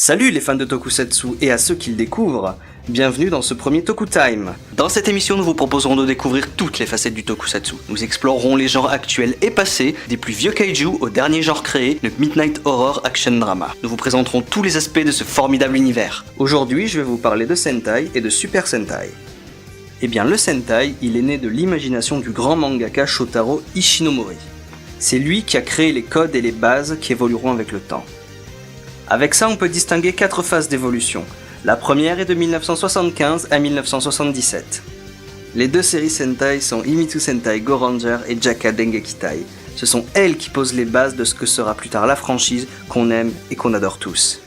Salut les fans de Tokusatsu et à ceux qui le découvrent, bienvenue dans ce premier Toku Time. Dans cette émission, nous vous proposerons de découvrir toutes les facettes du Tokusatsu. Nous explorerons les genres actuels et passés, des plus vieux kaiju au dernier genre créé, le Midnight Horror Action Drama. Nous vous présenterons tous les aspects de ce formidable univers. Aujourd'hui, je vais vous parler de Sentai et de Super Sentai. Eh bien, le Sentai, il est né de l'imagination du grand mangaka Shotaro Ishinomori. C'est lui qui a créé les codes et les bases qui évolueront avec le temps. Avec ça, on peut distinguer 4 phases d'évolution. La première est de 1975 à 1977. Les deux séries Sentai sont Himitsu Sentai Go Ranger et Jaka Dengekitai. Ce sont elles qui posent les bases de ce que sera plus tard la franchise qu'on aime et qu'on adore tous.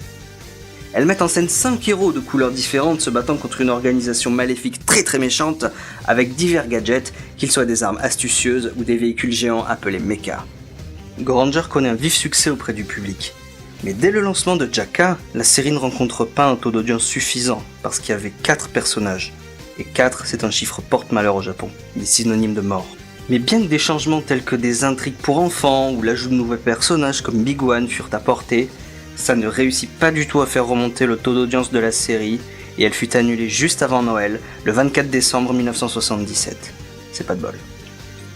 Elles mettent en scène 5 héros de couleurs différentes se battant contre une organisation maléfique très méchante avec divers gadgets, qu'ils soient des armes astucieuses ou des véhicules géants appelés mecha. Go Ranger connaît un vif succès auprès du public. Mais dès le lancement de Jaka, la série ne rencontre pas un taux d'audience suffisant parce qu'il y avait 4 personnages. Et 4, c'est un chiffre porte-malheur au Japon, il est synonyme de mort. Mais bien que des changements tels que des intrigues pour enfants ou l'ajout de nouveaux personnages comme Big One furent apportés, ça ne réussit pas du tout à faire remonter le taux d'audience de la série et elle fut annulée juste avant Noël, le 24 décembre 1977. C'est pas de bol.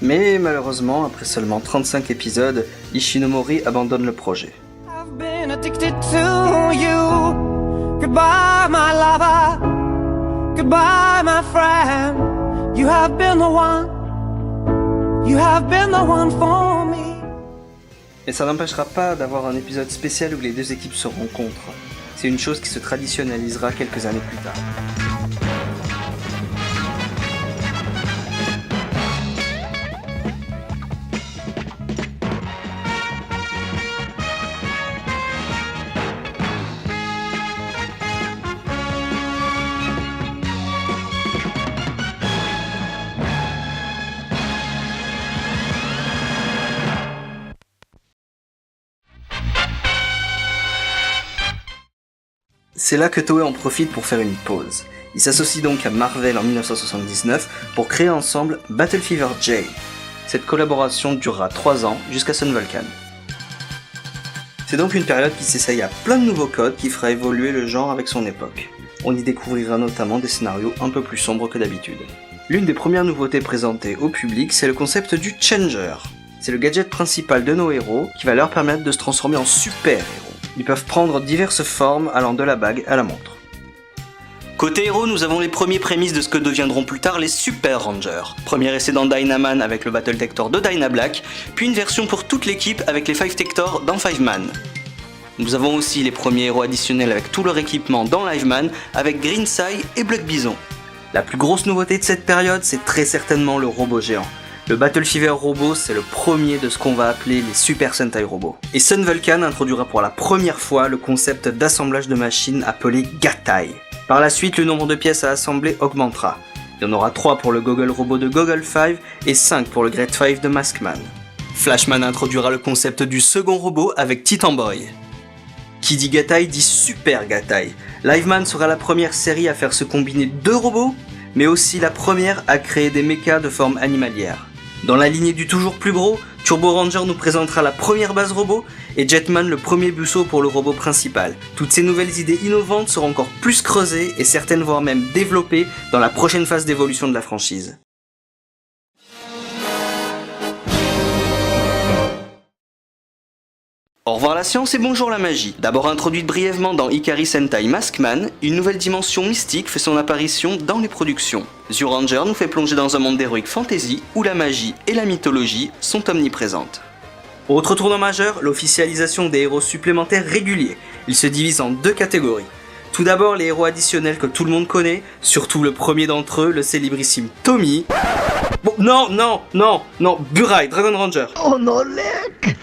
Mais malheureusement, après seulement 35 épisodes, Ishinomori abandonne le projet. I've been addicted to you. Goodbye, my lover. Goodbye, my friend. You have been the one. You have been the one for me. Mais ça n'empêchera pas d'avoir un épisode spécial où les deux équipes se rencontrent. C'est une chose qui se traditionnalisera quelques années plus tard. C'est là que Toei en profite pour faire une pause. Ils s'associent donc à Marvel en 1979 pour créer ensemble Battle Fever J. Cette collaboration durera 3 ans jusqu'à Sun Volcan. C'est donc une période qui s'essaye à plein de nouveaux codes qui fera évoluer le genre avec son époque. On y découvrira notamment des scénarios un peu plus sombres que d'habitude. L'une des premières nouveautés présentées au public, c'est le concept du Changer. C'est le gadget principal de nos héros qui va leur permettre de se transformer en super-héros. Ils peuvent prendre diverses formes allant de la bague à la montre. Côté héros, nous avons les premiers prémices de ce que deviendront plus tard les Super Rangers. Premier essai dans Dynaman avec le Battle Tector de Dynablack, puis une version pour toute l'équipe avec les 5 Tector dans Fiveman. Nous avons aussi les premiers héros additionnels avec tout leur équipement dans Liveman avec Greensai et Black Bison. La plus grosse nouveauté de cette période, c'est très certainement le robot géant. Le Battle Fever Robot, c'est le premier de ce qu'on va appeler les Super Sentai Robots. Et Sun Volcan introduira pour la première fois le concept d'assemblage de machines appelé Gatai. Par la suite, le nombre de pièces à assembler augmentera. Il y en aura 3 pour le Goggle Robot de Goggle 5 et 5 pour le Great 5 de Maskman. Flashman introduira le concept du second robot avec Titan Boy. Qui dit Gatai dit Super Gatai. Liveman sera la première série à faire se combiner 2 robots, mais aussi la première à créer des mechas de forme animalière. Dans la lignée du toujours plus gros, Turbo Ranger nous présentera la première base robot et Jetman le premier Busso pour le robot principal. Toutes ces nouvelles idées innovantes seront encore plus creusées et certaines voire même développées dans la prochaine phase d'évolution de la franchise. Au revoir la science et bonjour la magie. D'abord introduite brièvement dans Ikari Sentai Maskman, une nouvelle dimension mystique fait son apparition dans les productions. Zyuranger nous fait plonger dans un monde d'heroic fantasy où la magie et la mythologie sont omniprésentes. Autre tournant majeur, l'officialisation des héros supplémentaires réguliers. Ils se divisent en 2 catégories. Tout d'abord les héros additionnels que tout le monde connaît, surtout le premier d'entre eux, le célébrissime Tommy. Bon, non, Burai, Dragon Ranger. Oh non, Lek!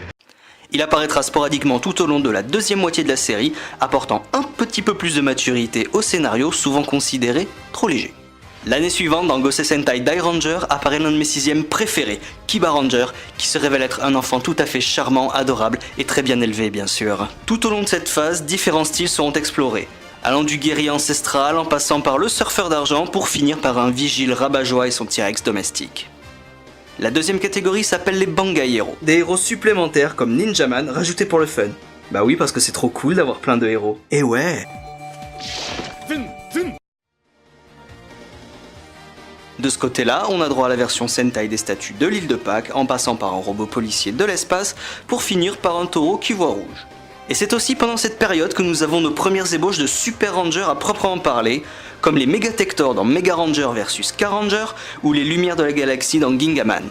Il apparaîtra sporadiquement tout au long de la deuxième moitié de la série, apportant un petit peu plus de maturité au scénario souvent considéré trop léger. L'année suivante, dans Gosei Sentai Dai Ranger, apparaît l'un de mes 6e préférés, Kiba Ranger, qui se révèle être un enfant tout à fait charmant, adorable et très bien élevé bien sûr. Tout au long de cette phase, différents styles seront explorés, allant du guerrier ancestral en passant par le surfeur d'argent pour finir par un vigile rabat-joie et son T-Rex domestique. La deuxième catégorie s'appelle les Bangai héros. Des héros supplémentaires comme Ninjaman rajoutés pour le fun. Bah oui, parce que c'est trop cool d'avoir plein de héros. Et ouais. De ce côté-là, on a droit à la version Sentai des statues de l'île de Pâques, en passant par un robot policier de l'espace, pour finir par un taureau qui voit rouge. Et c'est aussi pendant cette période que nous avons nos premières ébauches de Super Rangers à proprement parler, comme les Megatectors dans Mega Ranger vs K-Ranger, ou les Lumières de la Galaxie dans Gingaman.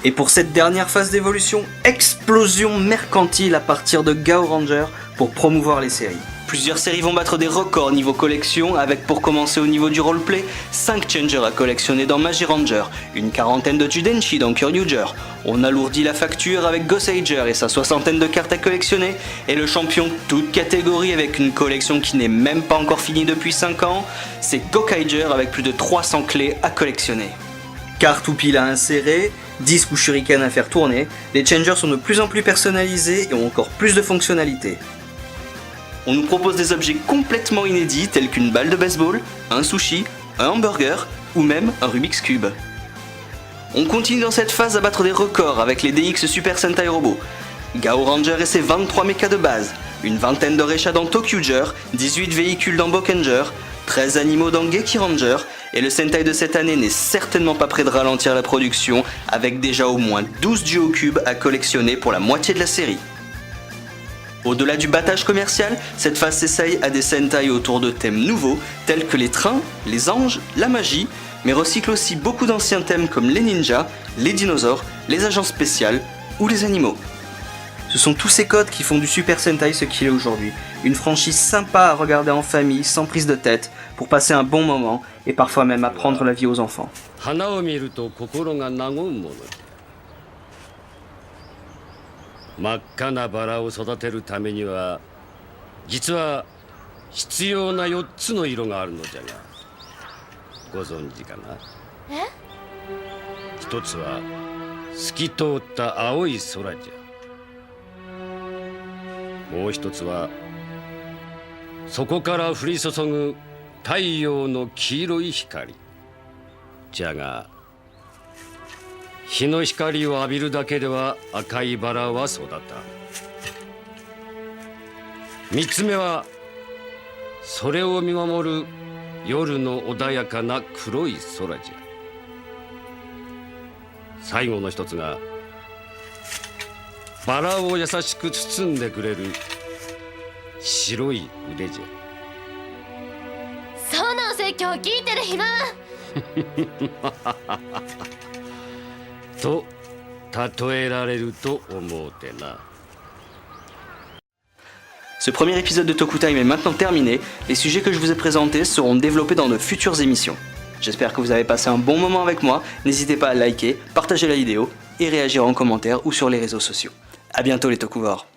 Et pour cette dernière phase d'évolution, explosion mercantile à partir de Gao Ranger pour promouvoir les séries. Plusieurs séries vont battre des records niveau collection, avec pour commencer au niveau du roleplay, 5 changers à collectionner dans Magi Ranger, une quarantaine de Tudenshi dans Kyoryuger. On alourdit la facture avec Goseiger et sa 60aine de cartes à collectionner, et le champion toute catégorie avec une collection qui n'est même pas encore finie depuis 5 ans, c'est Gokaiger avec plus de 300 clés à collectionner. Cartes ou piles à insérer, disques ou shuriken à faire tourner, les changers sont de plus en plus personnalisés et ont encore plus de fonctionnalités. On nous propose des objets complètement inédits tels qu'une balle de baseball, un sushi, un hamburger ou même un Rubik's Cube. On continue dans cette phase à battre des records avec les DX Super Sentai Robots, Gao Ranger et ses 23 mechas de base, une vingtaine de Recha dans Tokyuger, 18 véhicules dans Bokenger, 13 animaux dans Geki Ranger, et le Sentai de cette année n'est certainement pas prêt de ralentir la production avec déjà au moins 12 Duo Cubes à collectionner pour la moitié de la série. Au-delà du battage commercial, cette phase s'essaye à des Sentai autour de thèmes nouveaux tels que les trains, les anges, la magie, mais recycle aussi beaucoup d'anciens thèmes comme les ninjas, les dinosaures, les agents spéciales ou les animaux. Ce sont tous ces codes qui font du Super Sentai ce qu'il est aujourd'hui, une franchise sympa à regarder en famille sans prise de tête pour passer un bon moment et parfois même apprendre la vie aux enfants. 真っ赤なバラを育てるためには実は必要な4つの色があるのじゃがご存知かな？一つは透き通った青い空じゃ。もう一つはそこから降り注ぐ太陽の黄色い光じゃが日の光を浴びるだけでは赤いバラは育たん。三つ目はそれを見守る夜の穏やかな黒い空じゃ。最後の一つがバラを優しく包んでくれる白い腕じゃ。そうなんせ今日聞いてる暇と例えられると思うてな。Ce premier épisode de Tokutime est maintenant terminé, les sujets que je vous ai présentés seront développés dans de futures émissions. J'espère que vous avez passé un bon moment avec moi, n'hésitez pas à liker, partager la vidéo et réagir en commentaire ou sur les réseaux sociaux. A bientôt les Tokuvors.